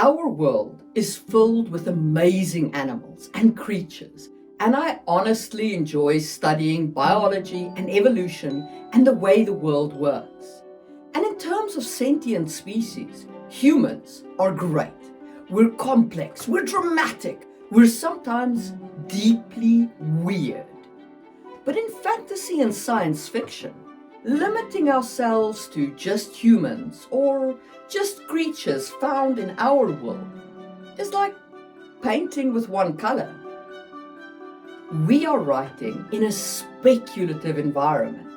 Our world is filled with amazing animals and creatures, and I honestly enjoy studying biology and evolution and the way the world works. And in terms of sentient species, humans are great. We're complex, we're dramatic, we're sometimes deeply weird. But in fantasy and science fiction, limiting ourselves to just humans or just creatures found in our world is like painting with one color. We are writing in a speculative environment.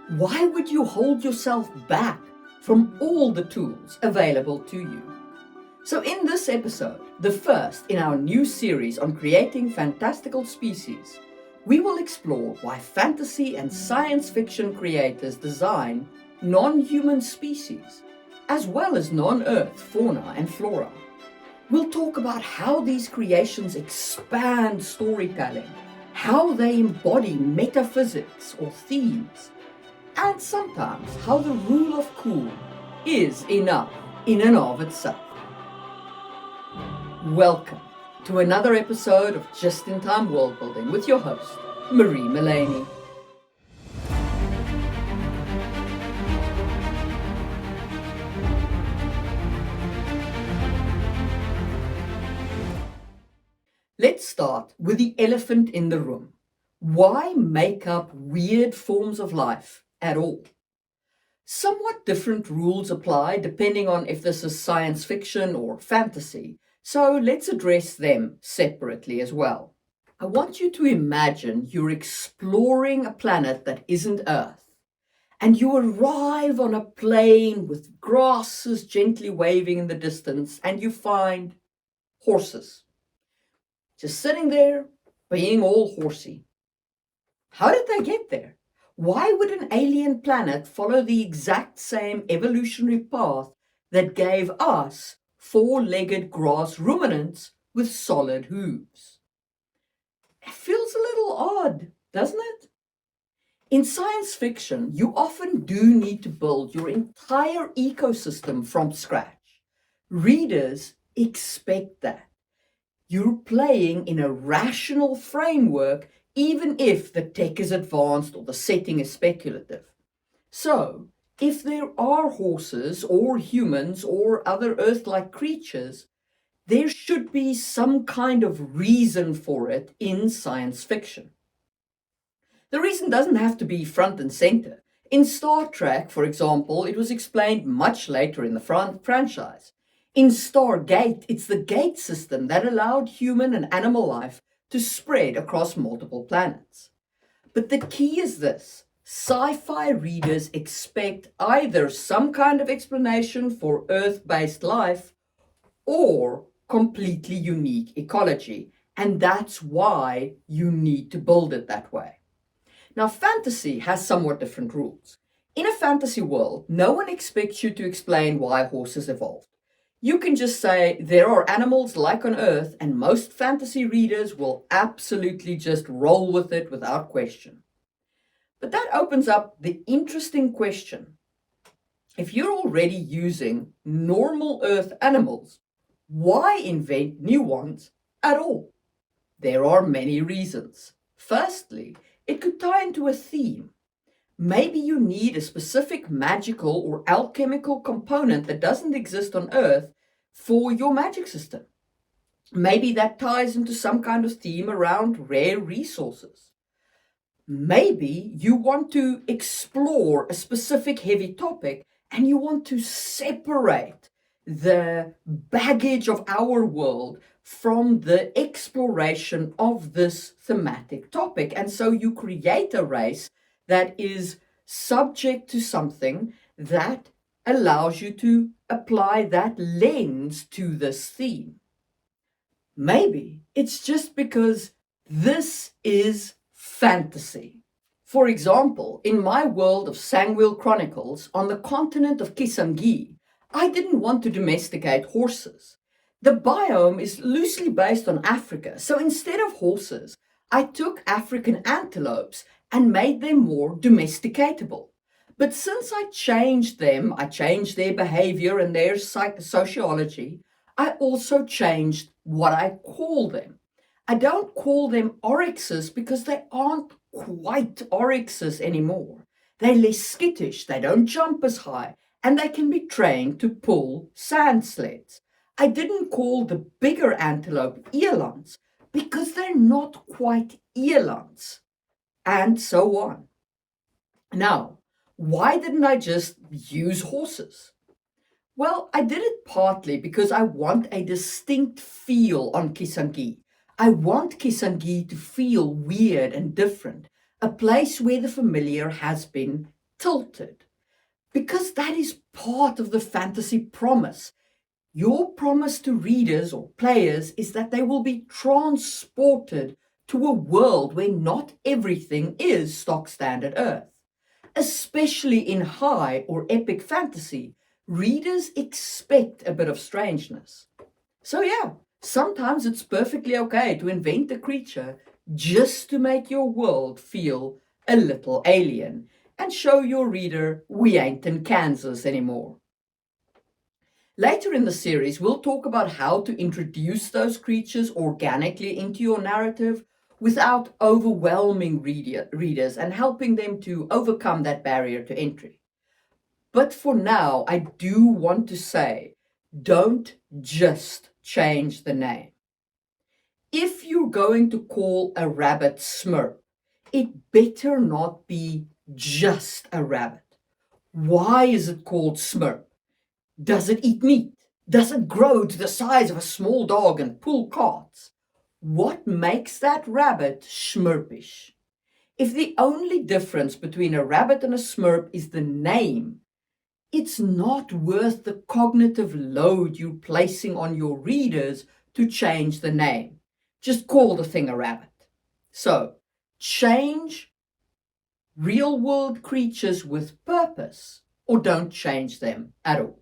Why would you hold yourself back from all the tools available to you? So in this episode, the first in our new series on creating fantastical species, we will explore why fantasy and science fiction creators design non-human species, as well as non-Earth fauna and flora. We'll talk about how these creations expand storytelling, how they embody metaphysics or themes, and sometimes how the rule of cool is enough in and of itself. Welcome to another episode of Just-in-Time Worldbuilding with your host, Marie Mullaney. Let's start with the elephant in the room. Why make up weird forms of life at all? Somewhat different rules apply depending on if this is science fiction or fantasy, so let's address them separately as well. I want you to imagine you're exploring a planet that isn't Earth, and you arrive on a plain with grasses gently waving in the distance, and you find horses. Just sitting there, being all horsey. How did they get there? Why would an alien planet follow the exact same evolutionary path that gave us four-legged grass ruminants with solid hooves? It feels a little odd, doesn't it? In science fiction, you often do need to build your entire ecosystem from scratch. Readers expect that. You're playing in a rational framework even if the tech is advanced or the setting is speculative. So, if there are horses or humans or other Earth-like creatures, there should be some kind of reason for it in science fiction. The reason doesn't have to be front and center. In Star Trek, for example, it was explained much later in the franchise. In Stargate, it's the gate system that allowed human and animal life to spread across multiple planets. But the key is this: sci-fi readers expect either some kind of explanation for Earth-based life or completely unique ecology, and that's why you need to build it that way. Now, fantasy has somewhat different rules. In a fantasy world, no one expects you to explain why horses evolved. You can just say there are animals like on Earth, and most fantasy readers will absolutely just roll with it without question. But that opens up the interesting question. If you're already using normal Earth animals, why invent new ones at all? There are many reasons. Firstly, it could tie into a theme. Maybe you need a specific magical or alchemical component that doesn't exist on Earth for your magic system. Maybe that ties into some kind of theme around rare resources. Maybe you want to explore a specific heavy topic and you want to separate the baggage of our world from the exploration of this thematic topic. And so you create a race that is subject to something that allows you to apply that lens to this theme. Maybe it's just because this is fantasy. For example, in my world of Sangwheel Chronicles on the continent of Kisangi, I didn't want to domesticate horses. The biome is loosely based on Africa, so instead of horses, I took African antelopes and made them more domesticatable. But since I changed them, I changed their behavior and their sociology, I also changed what I call them. I don't call them oryxes because they aren't quite oryxes anymore. They're less skittish, they don't jump as high, and they can be trained to pull sand sleds. I didn't call the bigger antelope elands because they're not quite elands, and so on. Now, why didn't I just use horses? Well, I did it partly because I want a distinct feel on Kisangi. I want Kisangi to feel weird and different, a place where the familiar has been tilted. Because that is part of the fantasy promise. Your promise to readers or players is that they will be transported to a world where not everything is stock standard Earth. Especially in high or epic fantasy, readers expect a bit of strangeness. So, yeah, sometimes it's perfectly okay to invent a creature just to make your world feel a little alien and show your reader we ain't in Kansas anymore. Later in the series, we'll talk about how to introduce those creatures organically into your narrative without overwhelming readers and helping them to overcome that barrier to entry. But for now, I do want to say, don't just change the name. If you're going to call a rabbit Smurf, it better not be just a rabbit. Why is it called Smurf? Does it eat meat? Does it grow to the size of a small dog and pull carts? What makes that rabbit Smurfish? If the only difference between a rabbit and a Smurf is the name, it's not worth the cognitive load you're placing on your readers to change the name. Just call the thing a rabbit. So, change real world creatures with purpose or don't change them at all.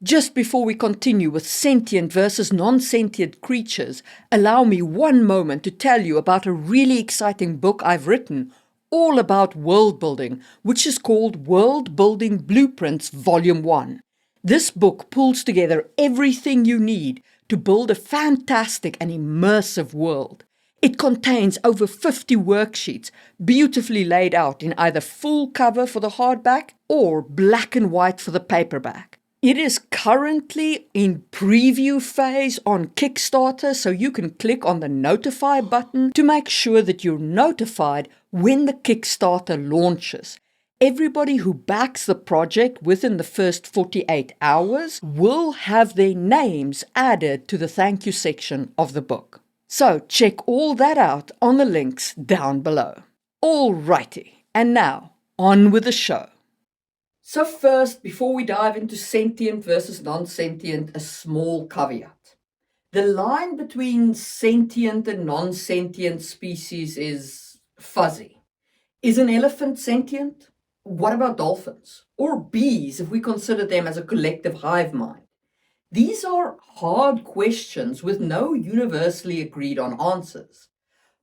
Just before we continue with sentient versus non-sentient creatures, allow me one moment to tell you about a really exciting book I've written all about world building, which is called Worldbuilding Blueprints Volume 1. This book pulls together everything you need to build a fantastic and immersive world. It contains over 50 worksheets, beautifully laid out in either full cover for the hardback or black and white for the paperback. It is currently in preview phase on Kickstarter, so you can click on the notify button to make sure that you're notified when the Kickstarter launches. Everybody who backs the project within the first 48 hours will have their names added to the thank you section of the book. So check all that out on the links down below. Alrighty, and now on with the show. So first, before we dive into sentient versus non-sentient, a small caveat. The line between sentient and non-sentient species is fuzzy. Is an elephant sentient? What about dolphins? Or bees, if we consider them as a collective hive mind? These are hard questions with no universally agreed on answers.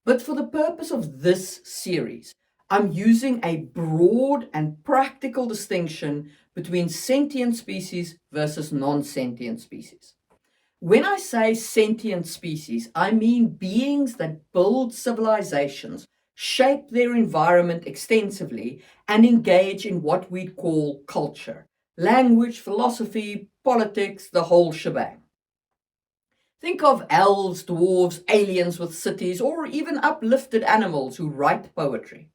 But for the purpose of this series, I'm using a broad and practical distinction between sentient species versus non-sentient species. When I say sentient species, I mean beings that build civilizations, shape their environment extensively, and engage in what we'd call culture, language, philosophy, politics, the whole shebang. Think of elves, dwarves, aliens with cities, or even uplifted animals who write poetry.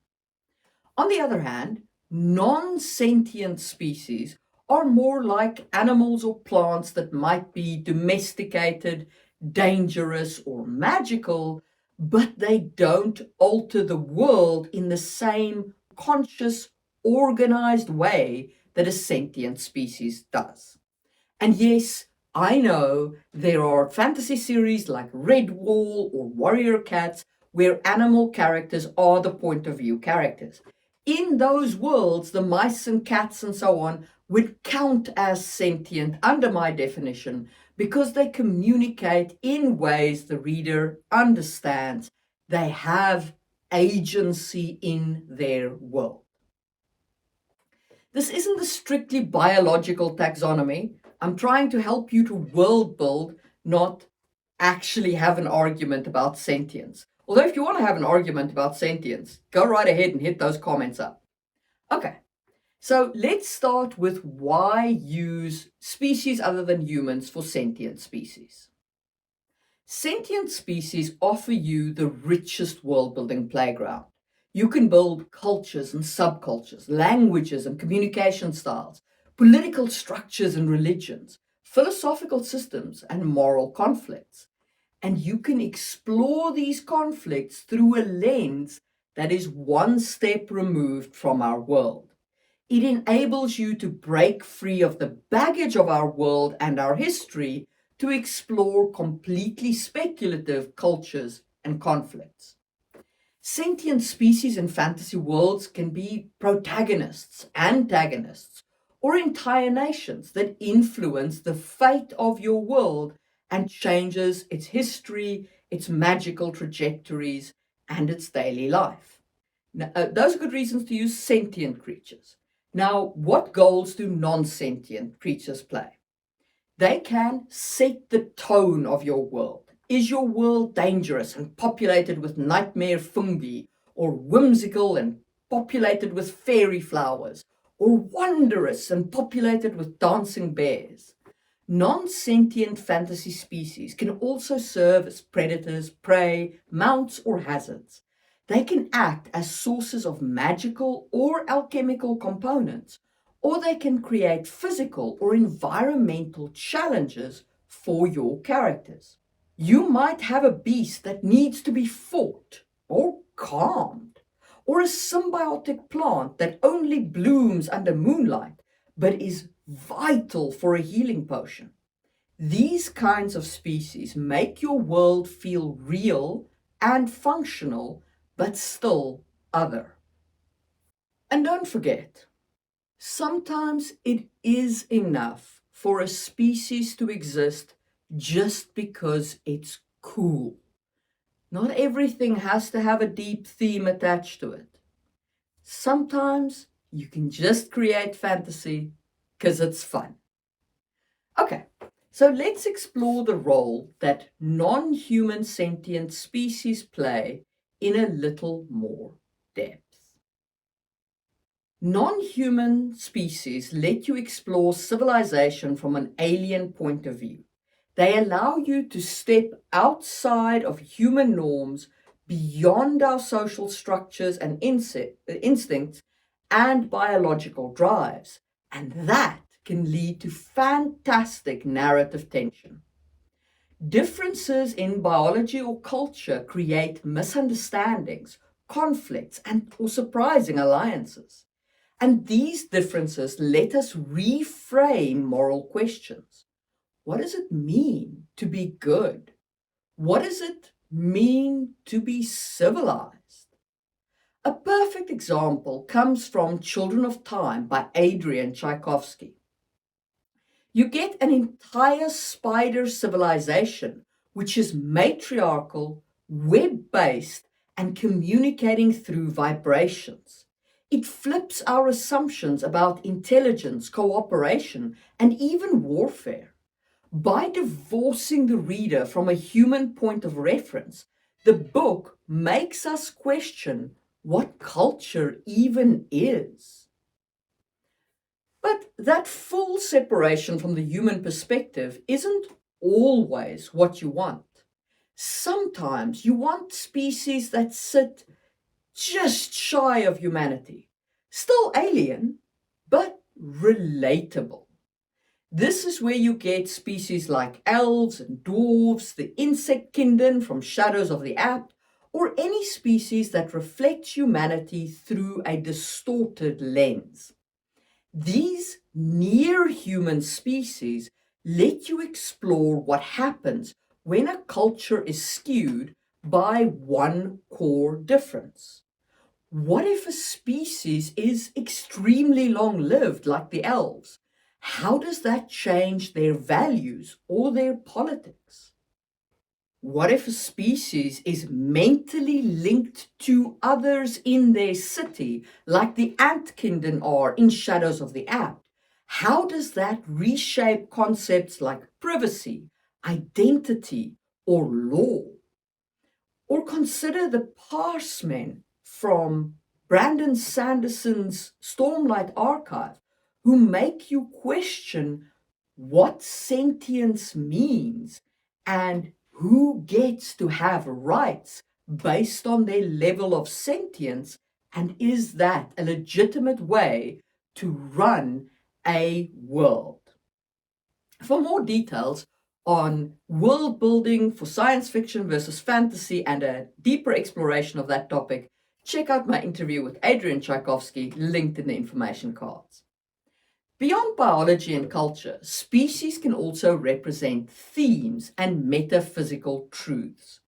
On the other hand, non-sentient species are more like animals or plants that might be domesticated, dangerous, or magical, but they don't alter the world in the same conscious, organized way that a sentient species does. And yes, I know there are fantasy series like Redwall or Warrior Cats where animal characters are the point of view characters. In those worlds, the mice and cats and so on would count as sentient under my definition because they communicate in ways the reader understands. They have agency in their world. This isn't a strictly biological taxonomy. I'm trying to help you to world build, not actually have an argument about sentience. Although, if you want to have an argument about sentience, go right ahead and hit those comments up. Okay, so let's start with why use species other than humans for sentient species. Sentient species offer you the richest world building playground. You can build cultures and subcultures, languages and communication styles, political structures and religions, philosophical systems and moral conflicts. And you can explore these conflicts through a lens that is one step removed from our world. It enables you to break free of the baggage of our world and our history to explore completely speculative cultures and conflicts. Sentient species in fantasy worlds can be protagonists, antagonists, or entire nations that influence the fate of your world and changes its history, its magical trajectories, and its daily life. Now, those are good reasons to use sentient creatures. Now, what goals do non-sentient creatures play? They can set the tone of your world. Is your world dangerous and populated with nightmare fungi, or whimsical and populated with fairy flowers, or wondrous and populated with dancing bears? Non-sentient fantasy species can also serve as predators, prey, mounts, or hazards. They can act as sources of magical or alchemical components, or they can create physical or environmental challenges for your characters. You might have a beast that needs to be fought or calmed, or a symbiotic plant that only blooms under moonlight but is vital for a healing potion. These kinds of species make your world feel real and functional, but still other. And don't forget, sometimes it is enough for a species to exist just because it's cool. Not everything has to have a deep theme attached to it. Sometimes you can just create fantasy because it's fun. Okay, so let's explore the role that non-human sentient species play in a little more depth. Non-human species let you explore civilization from an alien point of view. They allow you to step outside of human norms, beyond our social structures and instincts and biological drives. And that can lead to fantastic narrative tension. Differences in biology or culture create misunderstandings, conflicts, or surprising alliances. And these differences let us reframe moral questions. What does it mean to be good? What does it mean to be civilized? A perfect example comes from Children of Time by Adrian Tchaikovsky. You get an entire spider civilization which is matriarchal, web-based, and communicating through vibrations. It flips our assumptions about intelligence, cooperation, and even warfare. By divorcing the reader from a human point of reference, the book makes us question what culture even is. But that full separation from the human perspective isn't always what you want. Sometimes you want species that sit just shy of humanity, still alien, but relatable. This is where you get species like elves and dwarves, the insect kindred from Shadows of the Apt, or any species that reflects humanity through a distorted lens. These near-human species let you explore what happens when a culture is skewed by one core difference. What if a species is extremely long-lived, like the elves? How does that change their values or their politics? What if a species is mentally linked to others in their city, like the ant kindred are in Shadows of the Apt? How does that reshape concepts like privacy, identity, or law? Or consider the parsemen from Brandon Sanderson's Stormlight Archive, who make you question what sentience means and who gets to have rights based on their level of sentience, and is that a legitimate way to run a world? For more details on world building for science fiction versus fantasy and a deeper exploration of that topic, check out my interview with Adrian Tchaikovsky, linked in the information cards. Beyond biology and culture, species can also represent themes and metaphysical truths.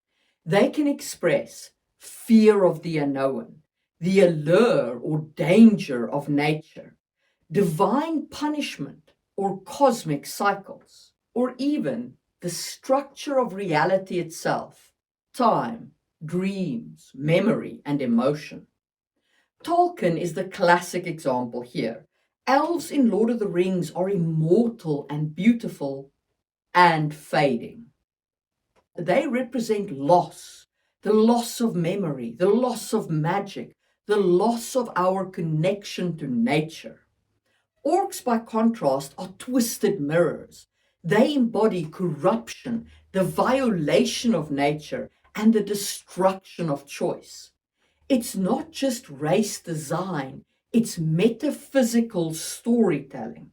They can express fear of the unknown, the allure or danger of nature, divine punishment or cosmic cycles, or even the structure of reality itself, time, dreams, memory, and emotion. Tolkien is the classic example here. Elves in Lord of the Rings are immortal and beautiful and fading. They represent loss, the loss of memory, the loss of magic, the loss of our connection to nature. Orcs, by contrast, are twisted mirrors. They embody corruption, the violation of nature, and the destruction of choice. It's not just race design, it's metaphysical storytelling.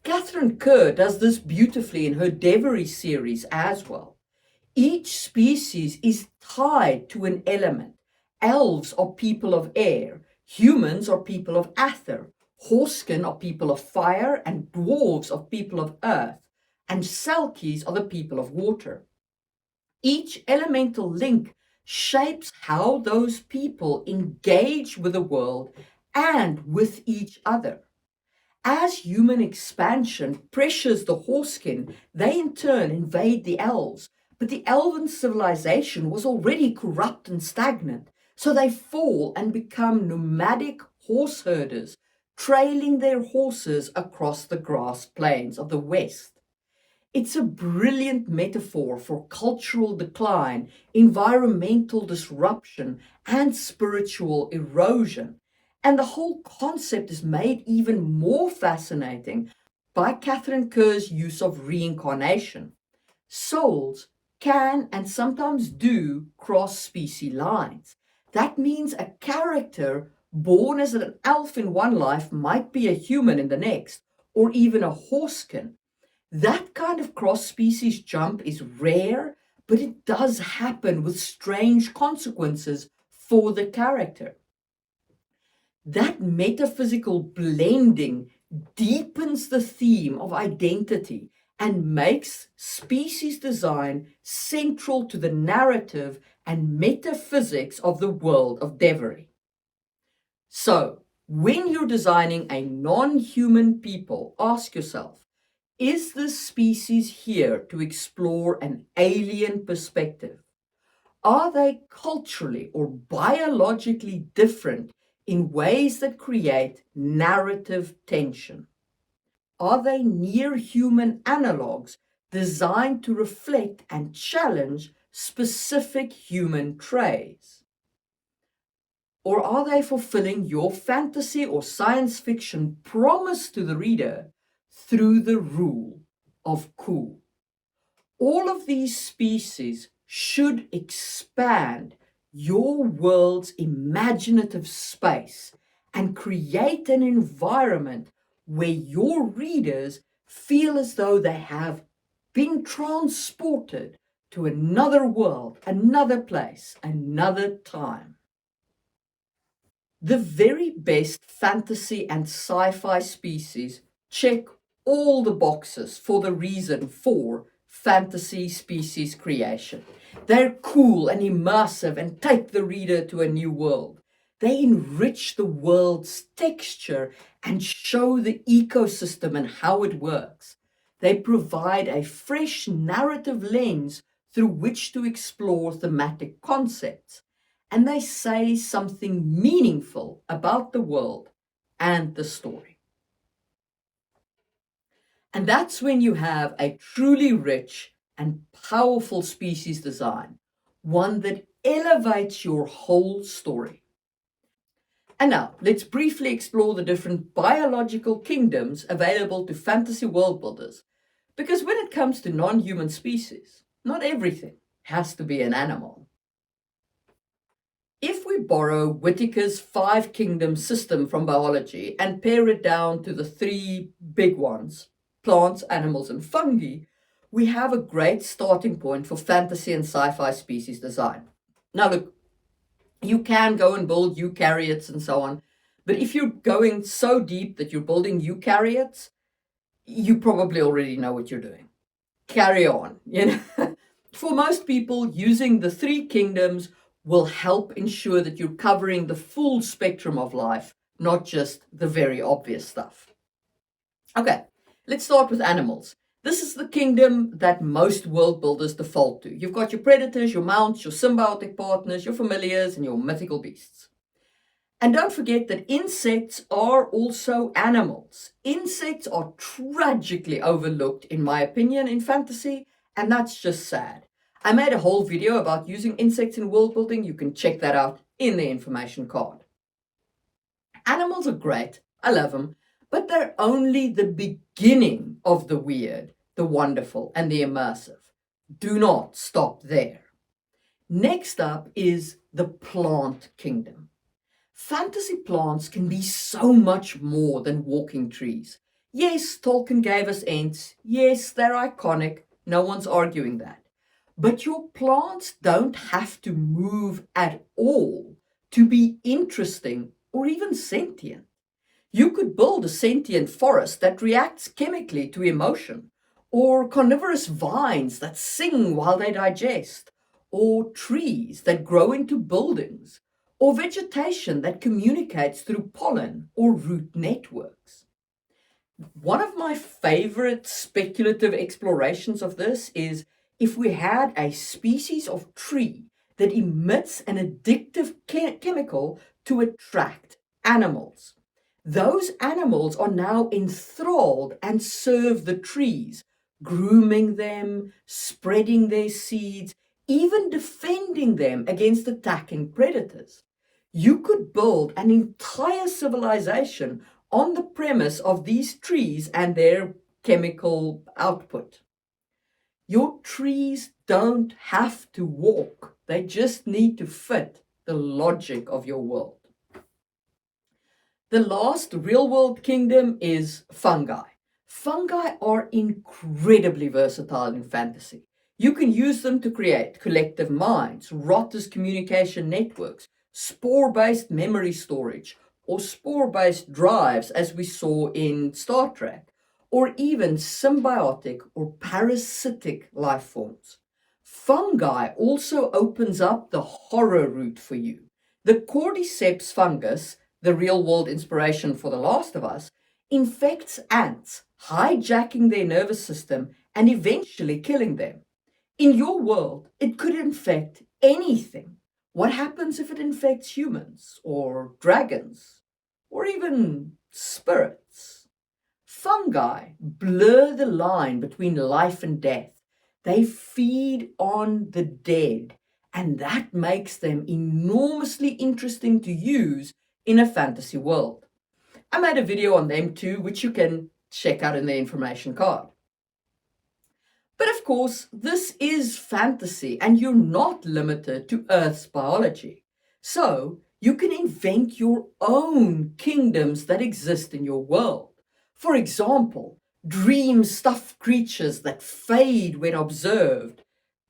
Catherine Kerr does this beautifully in her Devery series as well. Each species is tied to an element. Elves are people of air, humans are people of ether, Horskin are people of fire, and dwarves are people of earth, and Selkies are the people of water. Each elemental link shapes how those people engage with the world and with each other. As human expansion pressures the Horskin, they in turn invade the elves, but the elven civilization was already corrupt and stagnant, so they fall and become nomadic horse herders, trailing their horses across the grass plains of the west. It's a brilliant metaphor for cultural decline, environmental disruption, and spiritual erosion. And the whole concept is made even more fascinating by Catherine Kerr's use of reincarnation. Souls can and sometimes do cross species lines. That means a character born as an elf in one life might be a human in the next, or even a horsekin. That kind of cross species jump is rare, but it does happen with strange consequences for the character. That metaphysical blending deepens the theme of identity and makes species design central to the narrative and metaphysics of the world of Devery. So, when you're designing a non-human people, ask yourself, is this species here to explore an alien perspective? Are they culturally or biologically different in ways that create narrative tension? Are they near human analogues designed to reflect and challenge specific human traits? Or are they fulfilling your fantasy or science fiction promise to the reader through the rule of cool? All of these species should expand your world's imaginative space and create an environment where your readers feel as though they have been transported to another world, another place, another time. The very best fantasy and sci-fi species check all the boxes for the reason for fantasy species creation. They're cool and immersive and take the reader to a new world. They enrich the world's texture and show the ecosystem and how it works. They provide a fresh narrative lens through which to explore thematic concepts. And they say something meaningful about the world and the story. And that's when you have a truly rich and powerful species design, one that elevates your whole story. And now, let's briefly explore the different biological kingdoms available to fantasy world builders, because when it comes to non-human species, not everything has to be an animal. If we borrow Whitaker's 5 kingdom system from biology and pare it down to the 3 big ones, plants, animals, and fungi, we have a great starting point for fantasy and sci-fi species design. Now look, you can go and build eukaryotes and so on, but if you're going so deep that you're building eukaryotes, you probably already know what you're doing. Carry on, For most people, using the 3 kingdoms will help ensure that you're covering the full spectrum of life, not just the very obvious stuff. Okay, let's start with animals. This is the kingdom that most world builders default to. You've got your predators, your mounts, your symbiotic partners, your familiars, and your mythical beasts. And don't forget that insects are also animals. Insects are tragically overlooked, in my opinion, in fantasy, and that's just sad. I made a whole video about using insects in world building. You can check that out in the information card. Animals are great. I love them. But they're only the beginning of the weird, the wonderful, and the immersive. Do not stop there. Next up is the plant kingdom. Fantasy plants can be so much more than walking trees. Yes, Tolkien gave us Ents. Yes, they're iconic. No one's arguing that. But your plants don't have to move at all to be interesting or even sentient. You could build a sentient forest that reacts chemically to emotion, or carnivorous vines that sing while they digest, or trees that grow into buildings, or vegetation that communicates through pollen or root networks. One of my favorite speculative explorations of this is if we had a species of tree that emits an addictive chemical to attract animals. Those animals are now enthralled and serve the trees, grooming them, spreading their seeds, even defending them against attacking predators. You could build an entire civilization on the premise of these trees and their chemical output. Your trees don't have to walk. They just need to fit the logic of your world. The last real-world kingdom is fungi. Fungi are incredibly versatile in fantasy. You can use them to create collective minds, Rotter's communication networks, spore-based memory storage, or spore-based drives, as we saw in Star Trek, or even symbiotic or parasitic life forms. Fungi also opens up the horror route for you. The cordyceps fungus, the real-world inspiration for The Last of Us, infects ants, hijacking their nervous system and eventually killing them. In your world, it could infect anything. What happens if it infects humans, or dragons, or even spirits? Fungi blur the line between life and death. They feed on the dead, and that makes them enormously interesting to use in a fantasy world. I made a video on them too, which you can check out in the information card. But of course, this is fantasy, and you're not limited to Earth's biology. So you can invent your own kingdoms that exist in your world. For example, dream stuffed creatures that fade when observed,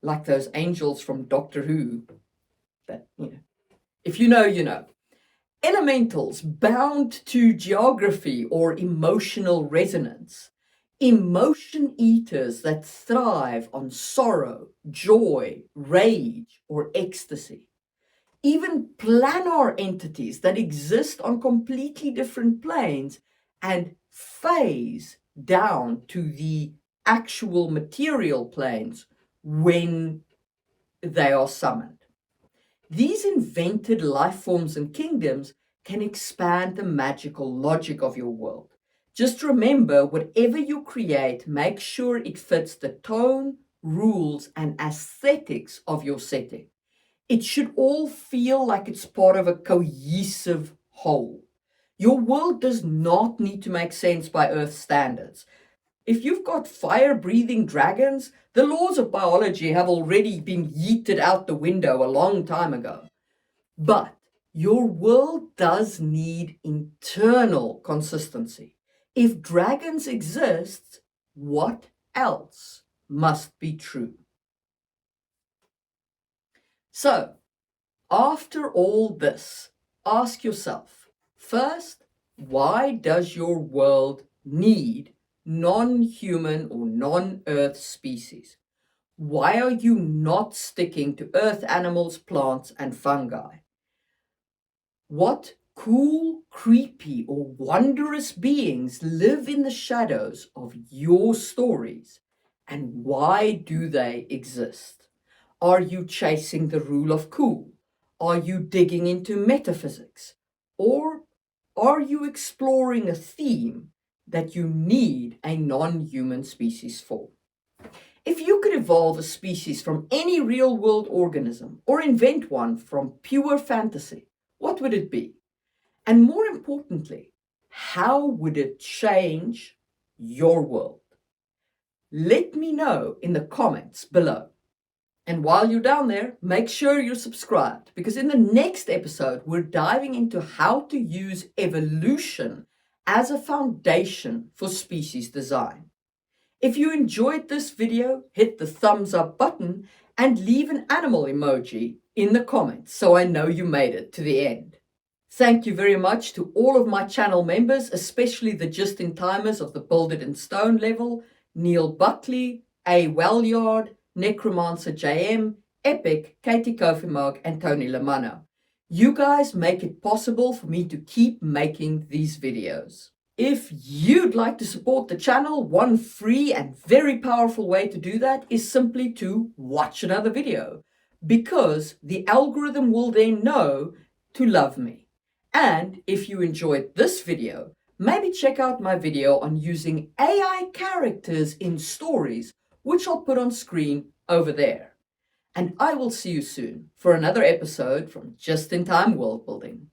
like those angels from Doctor Who. That, if you know, you know. Elementals bound to geography or emotional resonance. Emotion eaters that thrive on sorrow, joy, rage, or ecstasy. Even planar entities that exist on completely different planes and phase down to the actual material planes when they are summoned. These invented life forms and kingdoms can expand the magical logic of your world. Just remember, whatever you create, make sure it fits the tone, rules, and aesthetics of your setting. It should all feel like it's part of a cohesive whole. Your world does not need to make sense by Earth standards. If you've got fire-breathing dragons, the laws of biology have already been yeeted out the window a long time ago. But your world does need internal consistency. If dragons exist, what else must be true? So, after all this, ask yourself, first, why does your world need non-human or non-Earth species? Why are you not sticking to Earth animals, plants, and fungi? What cool, creepy, or wondrous beings live in the shadows of your stories, and why do they exist? Are you chasing the rule of cool? Are you digging into metaphysics? Or are you exploring a theme that you need a non-human species for? If you could evolve a species from any real-world organism or invent one from pure fantasy, what would it be? And more importantly, how would it change your world? Let me know in the comments below. And while you're down there, make sure you're subscribed, because in the next episode, we're diving into how to use evolution as a foundation for species design. If you enjoyed this video, hit the thumbs up button and leave an animal emoji in the comments so I know you made it to the end. Thank you very much to all of my channel members, especially the just-in-timers of the Build It in Stone level, Neil Buckley, A. Wellyard, Necromancer JM, Epic, Katie Kofimog, and Tony Lamano. You guys make it possible for me to keep making these videos. If you'd like to support the channel, one free and very powerful way to do that is simply to watch another video, because the algorithm will then know to love me. And if you enjoyed this video, maybe check out my video on using AI characters in stories, which I'll put on screen over there. And I will see you soon for another episode from Just in Time World Building.